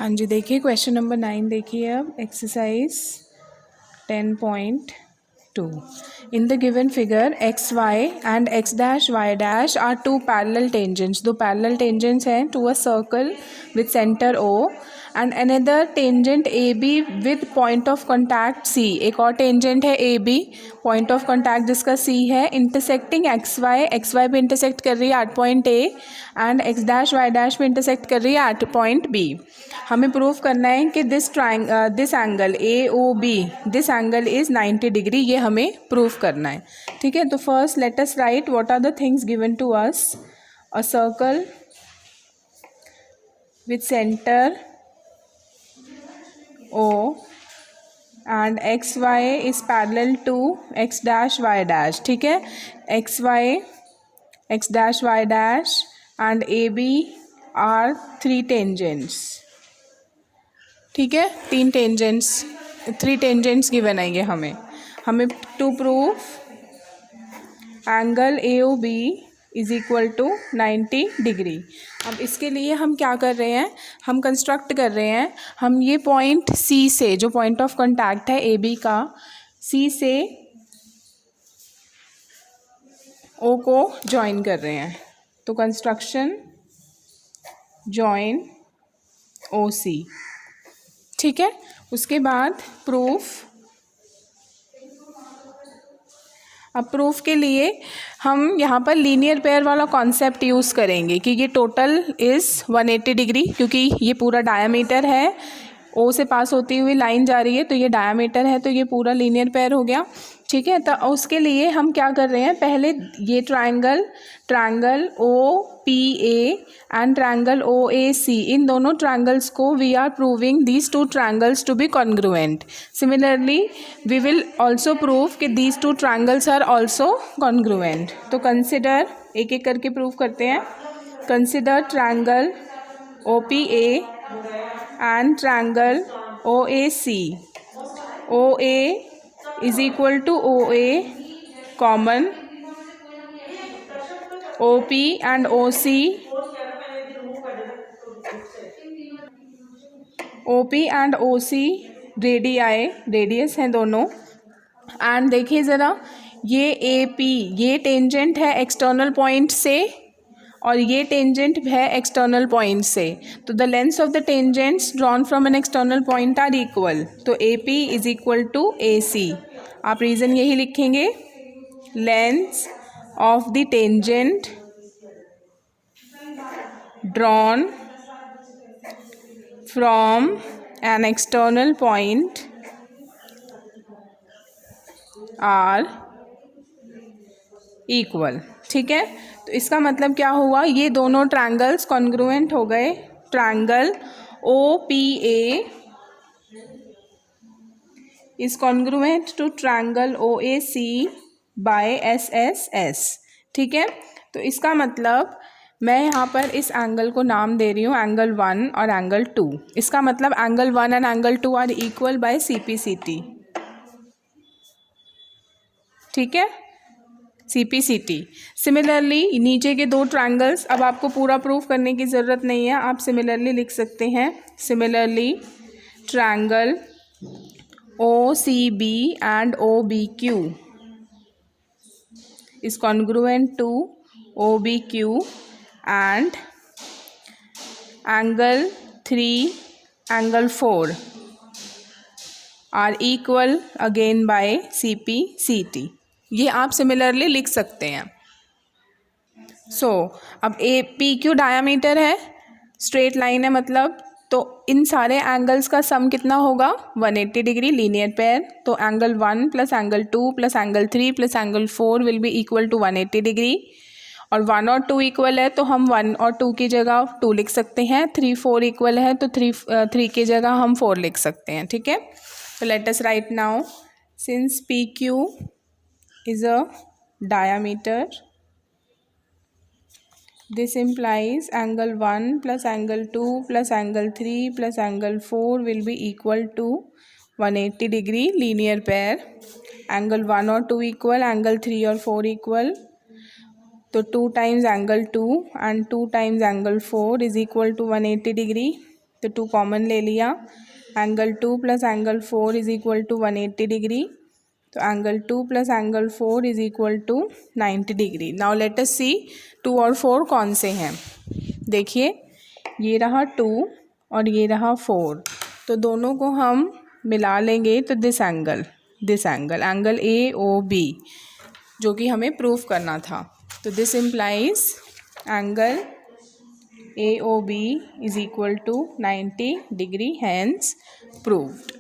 हाँ जी, देखिए question number 9 देखिए अब exercise 10.2 in the given figure X Y and X dash Y dash are two parallel tangents. दो parallel tangents हैं to a circle with centre O and another tangent A B with point of contact C. एक और tangent है A B, point of contact जिसका C है, intersecting X Y पे intersect कर रही है at point A and X dash Y dash पे इंटरसेक्ट कर रही है एट पॉइंट बी। हमें प्रूव करना है कि this angle A O B, this angle is 90 degree, ये हमें प्रूव करना है। ठीक है, तो first let us write what are the things given to us. A circle with centre O and X Y is parallel to X dash Y dash. ठीक है, X Y X dash Y dash and A B are 3 tangents. ठीक है, 3 tangents given है ये हमें to prove angle A O B is equal to 90 degree. अब इसके लिए हम क्या कर रहे हैं, हम कंस्ट्रक्ट कर रहे हैं, हम ये पॉइंट सी से, जो पॉइंट ऑफ कांटेक्ट है ए बी का, सी से ओ को ज्वाइन कर रहे हैं। तो कंस्ट्रक्शन ज्वाइन ओ सी। ठीक है, उसके बाद प्रूफ। अब प्रूफ के लिए हम यहाँ पर लीनियर पेयर वाला कॉन्सेप्ट यूज़ करेंगे कि ये टोटल इज़ 180 डिग्री, क्योंकि ये पूरा डायामीटर है, ओ से पास होती हुई लाइन जा रही है, तो ये डायामीटर है, तो ये पूरा लीनियर पेयर हो गया। ठीक है, तो उसके लिए हम क्या कर रहे हैं, पहले ये triangle O P A and triangle O A C, इन दोनों ट्रायंगल्स को we are proving these two triangles to be congruent. Similarly we will also prove कि these two triangles are also congruent. तो कंसिडर, एक एक करके prove करते हैं। Consider triangle O P A and triangle OAC. OA is equal to OA common, OP and OC, OP and OC radius हैं दोनों। And देखिए ज़रा, ये AP, ये टेंजेंट है एक्सटर्नल पॉइंट से और ये टेंजेंट है एक्सटर्नल पॉइंट से, तो the lengths of the tangents drawn from an external point are equal. तो A P is equal to A C. आप रीज़न यही लिखेंगे, lengths of the tangent drawn from an external point are equal. ठीक है, तो इसका मतलब क्या हुआ, ये दोनों ट्रायंगल्स कॉन्ग्रुएंट हो गए। Triangle O P A is congruent to triangle O A C by S S S. ठीक है, तो इसका मतलब मैं यहाँ पर इस एंगल को नाम दे रही हूँ एंगल 1 और एंगल 2। इसका मतलब angle 1 and angle 2 are equal by C P C T. ठीक है, CPCT। सिमिलरली नीचे के दो ट्रायंगल्स, अब आपको पूरा प्रूफ करने की ज़रूरत नहीं है, आप सिमिलरली लिख सकते हैं। Similarly triangle OCB and OBQ is congruent to OBQ and angle 3 angle 4 are equal again by CPCT। ये आप सिमिलरली लिख सकते हैं। सो अब ए पी क्यू डायामीटर है, स्ट्रेट लाइन है मतलब, तो इन सारे एंगल्स का सम कितना होगा, 180 डिग्री, लीनियर पेयर। तो angle 1 plus angle 2 plus angle 3 plus angle 4 will be equal to 180 degree. और 1 और 2 इक्वल है तो हम 1 और 2 की जगह 2 लिख सकते हैं। 3 4 इक्वल है तो 3 की जगह हम 4 लिख सकते हैं। ठीक है, तो late us right now, since P Q is a diameter, this implies angle 1 plus angle 2 plus angle 3 plus angle 4 will be equal to 180 degree, linear pair। angle 1 और 2 equal, angle 3 और 4 equal, तो 2 times angle 2 and 2 times angle 4 is equal to 180 degree। तो 2 common ले लिया, angle 2 plus angle 4 is equal to 180 degree, तो angle 2 plus angle 4 is equal to 90 degree. Now let us see 2 और 4 कौन से हैं। देखिए ये रहा 2 और ये रहा 4, तो दोनों को हम मिला लेंगे तो दिस एंगल एंगल AOB जो कि हमें प्रूफ करना था, तो this implies angle AOB is equal to 90 degree, hence proved.